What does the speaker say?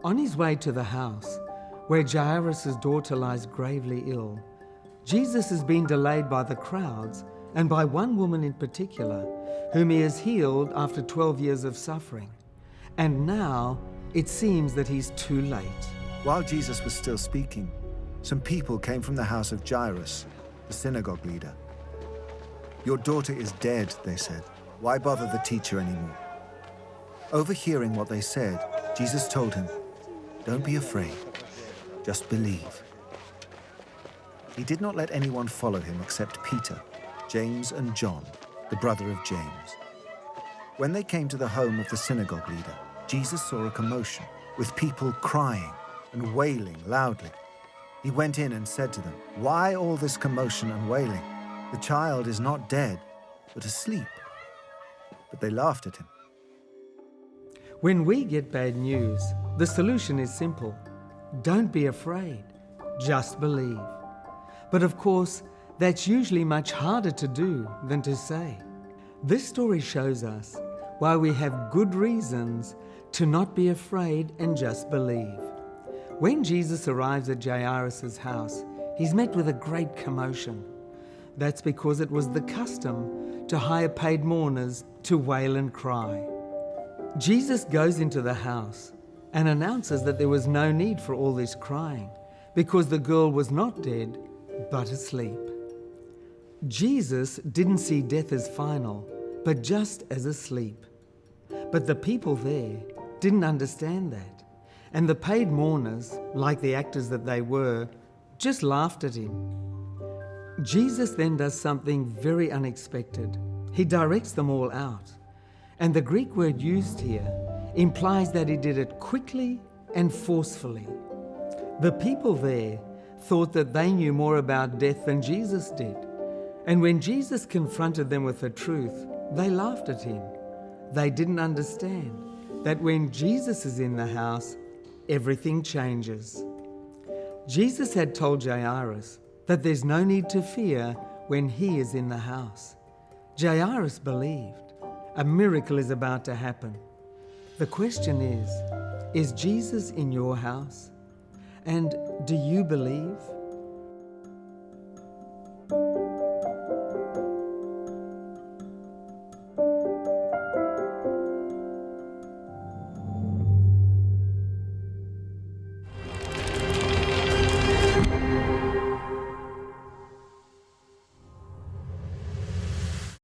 On his way to the house, where Jairus' daughter lies gravely ill, Jesus has been delayed by the crowds and by one woman in particular, whom he has healed after 12 years of suffering. And now it seems that he's too late. While Jesus was still speaking, some people came from the house of Jairus, the synagogue leader. "Your daughter is dead," they said. "Why bother the teacher anymore?" Overhearing what they said, Jesus told him, "Don't be afraid, just believe." He did not let anyone follow him except Peter, James, and John, the brother of James. When they came to the home of the synagogue leader, Jesus saw a commotion, with people crying and wailing loudly. He went in and said to them, "Why all this commotion and wailing? The child is not dead, but asleep." But they laughed at him. When we get bad news, the solution is simple. Don't be afraid, just believe. But of course, that's usually much harder to do than to say. This story shows us why we have good reasons to not be afraid and just believe. When Jesus arrives at Jairus' house, he's met with a great commotion. That's because it was the custom to hire paid mourners to wail and cry. Jesus goes into the house and announces that there was no need for all this crying because the girl was not dead, but asleep. Jesus didn't see death as final, but just as a sleep. But the people there didn't understand that, and the paid mourners, like the actors that they were, just laughed at him. Jesus then does something very unexpected. He directs them all out. And the Greek word used here implies that he did it quickly and forcefully. The people there thought that they knew more about death than Jesus did. And when Jesus confronted them with the truth, they laughed at him. They didn't understand that when Jesus is in the house, everything changes. Jesus had told Jairus that there's no need to fear when he is in the house. Jairus believed. A miracle is about to happen. The question is Jesus in your house? And do you believe?